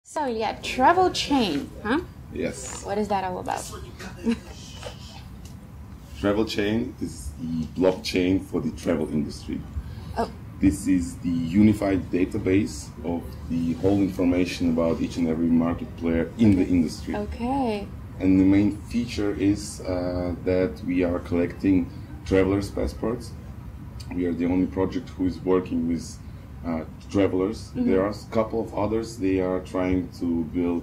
So yeah, TravelChain, huh? Yes. What is that all about? TravelChain is the blockchain for the travel industry. Oh. This is the unified database of the whole information about each and every market player in the industry. Okay. And the main feature is that we are collecting travelers' passports. We are the only project who is working with travelers. Mm-hmm. There are a couple of others. They are trying to build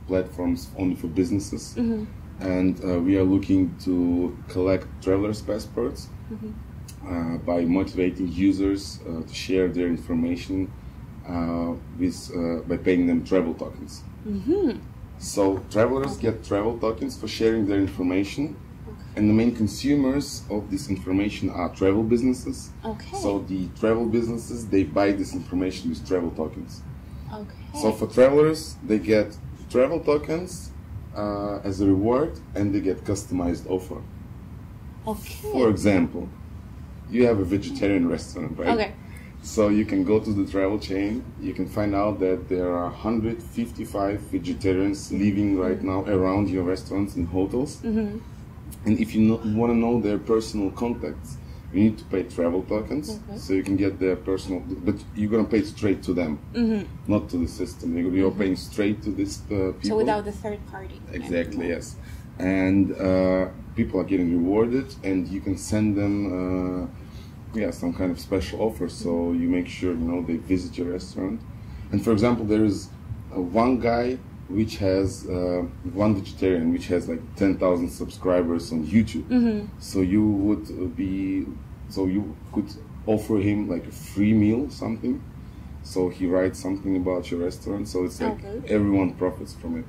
platforms only for businesses. Mm-hmm. And we are looking to collect travelers' passports by motivating users to share their information by paying them travel tokens. Mm-hmm. So travelers get travel tokens for sharing their information, and the main consumers of this information are travel businesses. Okay. So the travel businesses, they buy this information with travel tokens. Okay. So for travelers, they get travel tokens as a reward, and they get customized offer. Okay. For example, you have a vegetarian restaurant, right? Okay. So you can go to the TravelChain, you can find out that there are 155 vegetarians living right now around your restaurants and hotels. Mm-hmm. And if you want to know their personal contacts, you need to pay travel tokens, so you can get their personal, but you're going to pay straight to them, not to the system. You're paying straight to this people. So without the third party. Exactly, yes. And people are getting rewarded, and you can send them some kind of special offer. So you make sure they visit your restaurant. And for example, there is one guy which has one vegetarian which has like 10,000 subscribers on YouTube. So you could offer him like a free meal, something. So he writes something about your restaurant. So it's like everyone profits from it.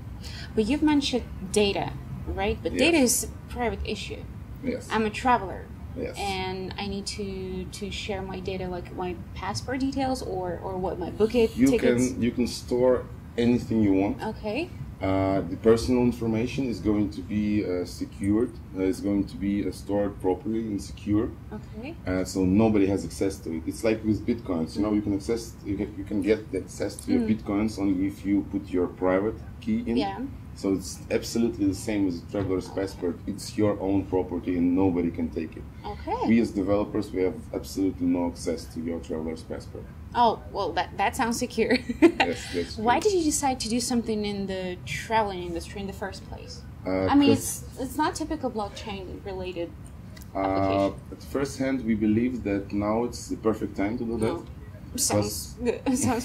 But you've mentioned data, right? But data is a private issue. Yes. I'm a traveler. Yes. And I need to share my data, like my passport details or what, my tickets. You can store anything you want. Okay. The personal information is going to be secured. It's going to be stored properly and secure. Okay. So nobody has access to it. It's like with bitcoins. You can get access to your bitcoins only if you put your private key in. Yeah. So it's absolutely the same as a traveler's passport. It's your own property and nobody can take it. Okay. We as developers, we have absolutely no access to your traveler's passport. Oh, well, that sounds secure. Yes, that's true. Why did you decide to do something in the traveling industry in the first place? I mean, it's not typical blockchain related application. At first hand, we believe that now it's the perfect time to do that. Sounds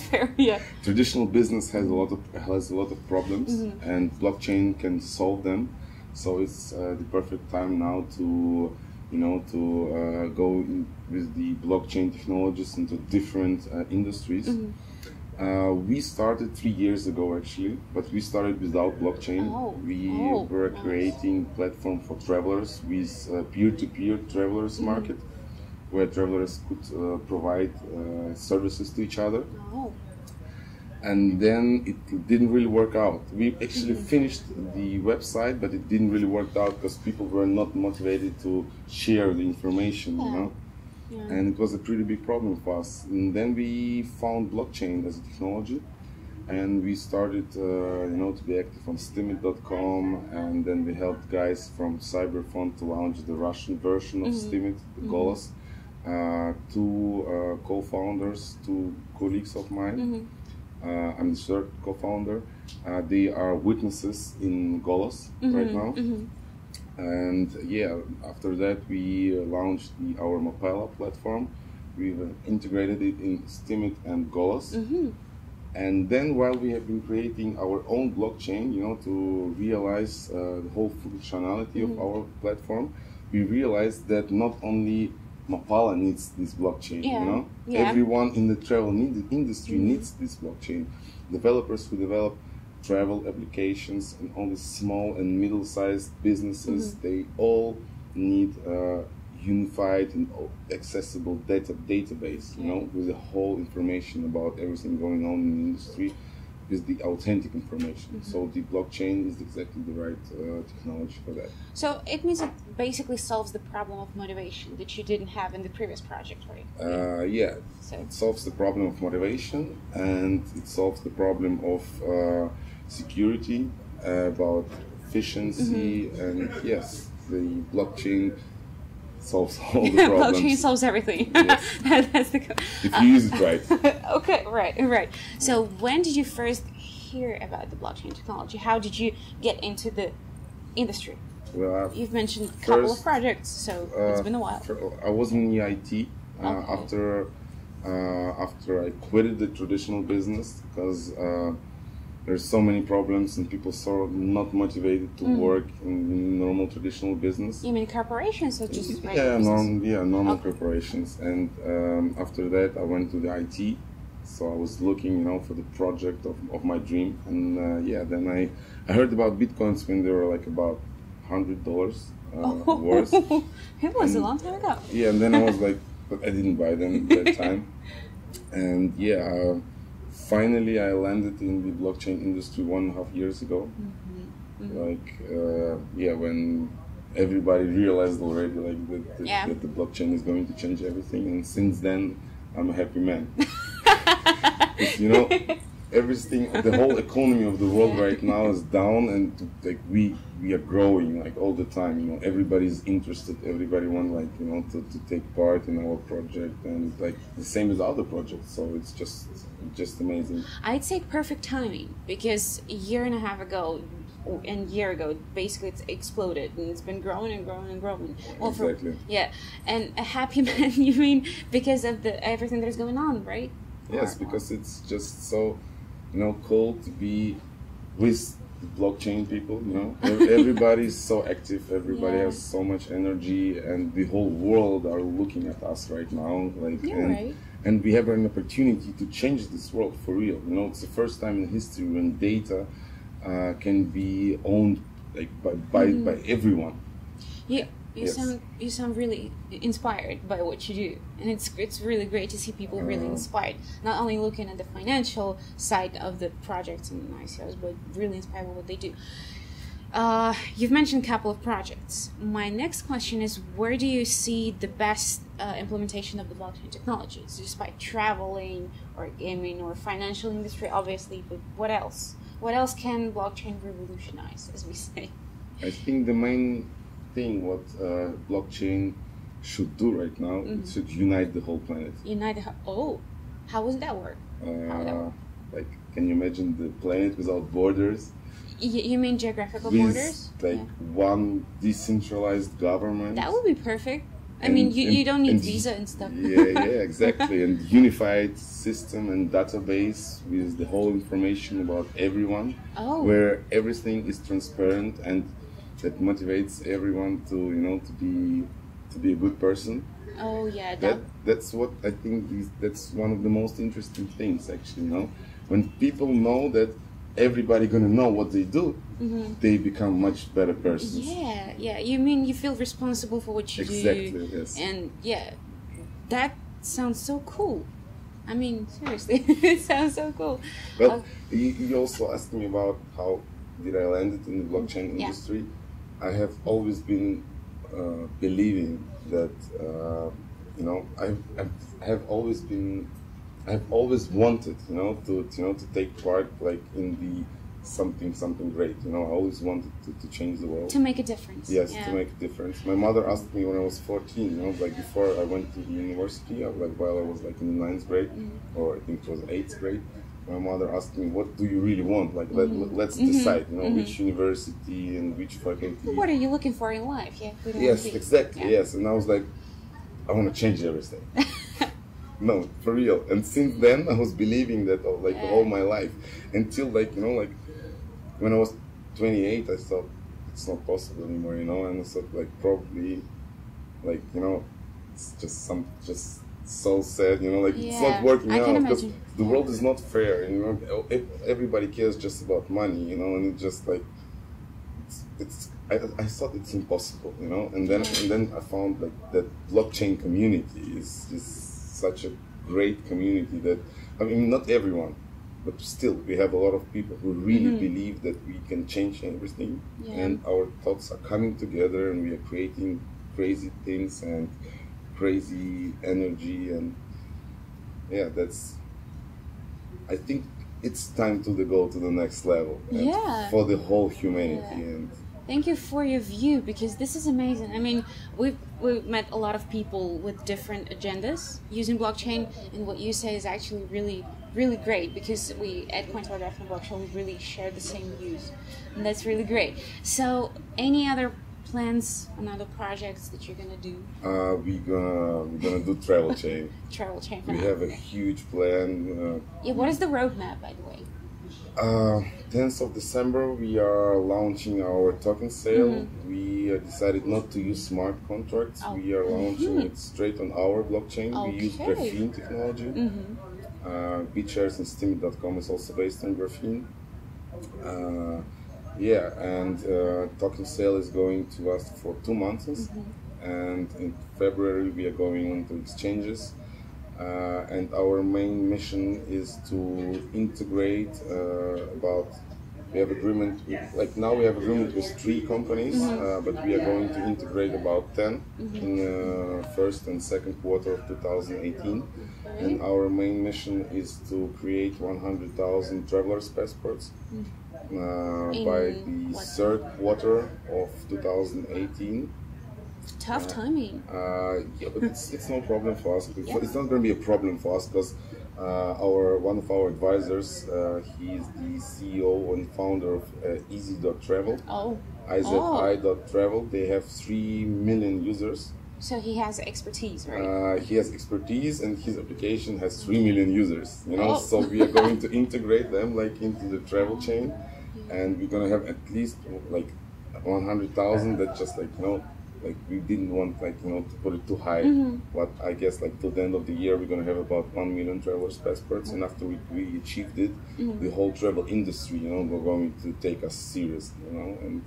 fair. Yeah. Traditional business has a lot of problems, and blockchain can solve them. So it's the perfect time now to go in with the blockchain technologies into different industries. We started 3 years ago actually, but we started without blockchain. We were creating platform for travelers with peer-to-peer travelers market, where travelers could provide services to each other. And then it didn't really work out. We actually finished the website, but it didn't really work out because people were not motivated to share the information, And it was a pretty big problem for us. And then we found blockchain as a technology, and we started, to be active on Steemit.com, and then we helped guys from Cyberfund to launch the Russian version of Steemit, Golos. Two co-founders, two colleagues of mine. I'm the third co-founder. They are witnesses in Golos right now. And after that we launched our Mapella platform. We integrated it in Steemit and Golos. And then while we have been creating our own blockchain, to realize the whole functionality of our platform, we realized that not only Mapella needs this blockchain, Everyone in the travel industry needs this blockchain. Developers who develop travel applications and all the small and middle-sized businesses, they all need a unified and accessible database, with the whole information about everything going on in the industry, with the authentic information. So the blockchain is exactly the right technology for that. So it means it basically solves the problem of motivation that you didn't have in the previous project, right? Yeah. So it solves the problem of motivation, and it solves the problem of security, about efficiency, and yes, the blockchain solves all the problems. Blockchain solves everything. Yes. That's the if you use it right. Okay, right. So when did you first hear about the blockchain technology? How did you get into the industry? Well, you've mentioned a couple of projects, so it's been a while. I was in EIT after I quitted the traditional business because there's so many problems and people so not motivated to work in normal traditional business. You mean corporations or just regular normal corporations. And after that, I went to the IT. So I was looking, for the project of my dream. And then I heard about Bitcoins when they were like about $100 worth. It was a long time ago. Yeah, and then I was like, but I didn't buy them at that time. And finally I landed in the blockchain industry 1.5 years ago. When everybody realized already that the blockchain is going to change everything. And since then, I'm a happy man. Everything, the whole economy of the world right now is down, and we are growing all the time. Everybody's interested. Everybody want to take part in our project, and the same as other projects. So it's just amazing. I'd say perfect timing, because a year and a half ago, basically it's exploded, and it's been growing and growing and growing. Well, exactly. And a happy man, you mean because of everything that is going on, right? Yes, because it's just so cool to be with the blockchain people. Everybody's so active. Everybody has so much energy, and the whole world are looking at us right now. And we have an opportunity to change this world for real. It's the first time in history when data can be owned by everyone. Yeah, you sound really inspired by what you do, and it's really great to see people really inspired. Not only looking at the financial side of the projects and ICOs, but really inspired by what they do. You've mentioned a couple of projects. My next question is, where do you see the best implementation of the blockchain technologies? Just by traveling or gaming or financial industry, obviously, but what else? What else can blockchain revolutionize, as we say? I think the main thing what blockchain should do right now, it should unite the whole planet. How would that work? Can you imagine the planet without borders? You mean geographical borders? One decentralized government. That would be perfect. You don't need visa and stuff. Exactly. And unified system and database with the whole information about everyone, where everything is transparent and that motivates everyone to be a good person. That's what I think. That's one of the most interesting things, actually. When people know that everybody gonna know what they do, they become much better persons. Yeah. You mean you feel responsible for what you do? Exactly. Yes. And that sounds so cool. Seriously, it sounds so cool. Well, you also asked me about how did I land it in the blockchain industry. I have always been believing that I've always wanted to take part in the something great. I always wanted to change the world, to make a difference. Yes, to make a difference. My mother asked me when I was 14, before I went to the university, while I was in the 9th grade, or I think it was 8th grade. My mother asked me, what do you really want? Let's decide, which university and which faculty. What are you looking for in life? Yes, exactly, yes. And I was like, I want to change everything. No, for real. And since then, I was believing that all my life. Until, when I was 28, I thought, it's not possible anymore, And I thought, probably, it's just so sad, it's not working out because the world is not fair, everybody cares just about money, and it's just I thought it's impossible, and then I found that blockchain community is such a great community that not everyone, but still we have a lot of people who really believe that we can change everything, and our thoughts are coming together and we are creating crazy things and crazy energy, and yeah, I think it's time to go to the next level. For the whole humanity. And thank you for your view, because this is amazing. I mean, we've met a lot of people with different agendas using blockchain, and what you say is actually really, really great, because we at Cointelegraph and BlockShow, we really share the same views, and that's really great. So, any other plans on other projects that you're gonna do? We're gonna do TravelChain. TravelChain. We have a huge plan. What is the roadmap, by the way? 10th of December, we are launching our token sale. We decided not to use smart contracts. We are launching it straight on our blockchain. We use graphene technology. BitShares and Steemit.com is also based on graphene. And token sale is going to last for 2 months. And in February, we are going on to exchanges. And our main mission is to integrate we have agreement with, now we have agreement with 3 companies, but we are going to integrate about 10 in first and second quarter of 2018. And our main mission is to create 100,000 travelers passports by the third quarter of 2018. Tough timing. But it's no problem for us. It's not going to be a problem for us, because one of our advisors, he is the CEO and founder of Easy.travel. IZI.travel. They have 3 million users. So he has expertise, right? He has expertise, and his application has 3 million users. So we are going to integrate them into the TravelChain, and we're going to have at least 100,000. That just we didn't want to put it too high. But I guess till the end of the year we're gonna have about 1 million travelers passports, and after we achieved it, the whole travel industry, we're going to take us seriously, and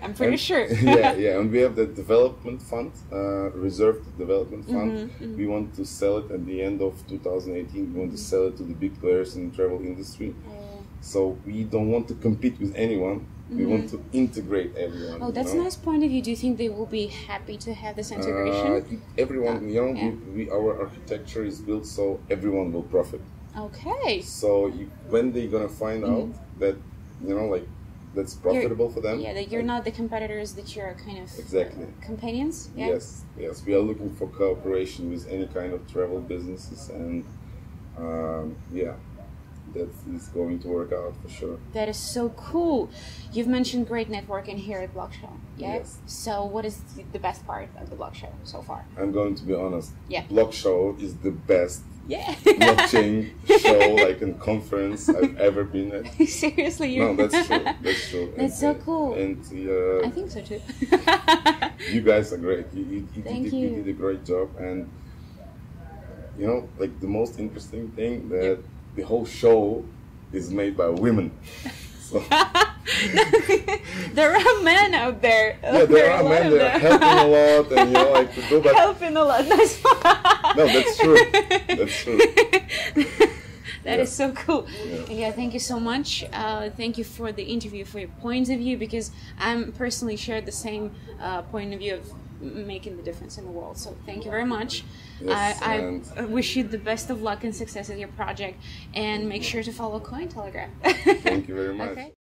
I'm pretty sure. And we have the development fund, reserved development fund. We want to sell it at the end of 2018. We want to sell it to the big players in the travel industry. So we don't want to compete with anyone. We want to integrate everyone. Oh, that's a nice point of view. Do you think they will be happy to have this integration? Everyone, our architecture is built so everyone will profit. Okay. So when they're gonna find out that, that's profitable for them. Yeah, that you're not the competitors, that you're kind of companions. Yeah? Yes. We are looking for cooperation with any kind of travel businesses, and that is going to work out for sure. That is so cool. You've mentioned great networking here at BlockShow. Yes. So what is the best part of the BlockShow so far? I'm going to be honest. Yeah. BlockShow is the best blockchain show, and conference I've ever been at. Seriously? No, that's true. That's true. That's so cool. And I think so too. You guys are great. You did a great job. And the most interesting thing that the whole show is made by women. So there are men out there. There are men. They're helping a lot, and to do that. Helping a lot. That's no, that's true. That's true. That is so cool. Yeah, thank you so much. Thank you for the interview, for your points of view, because I'm personally share the same point of view of making the difference in the world. So thank you very much. Yes, I wish you the best of luck and success with your project, and make sure to follow Cointelegraph. Thank you very much. Okay.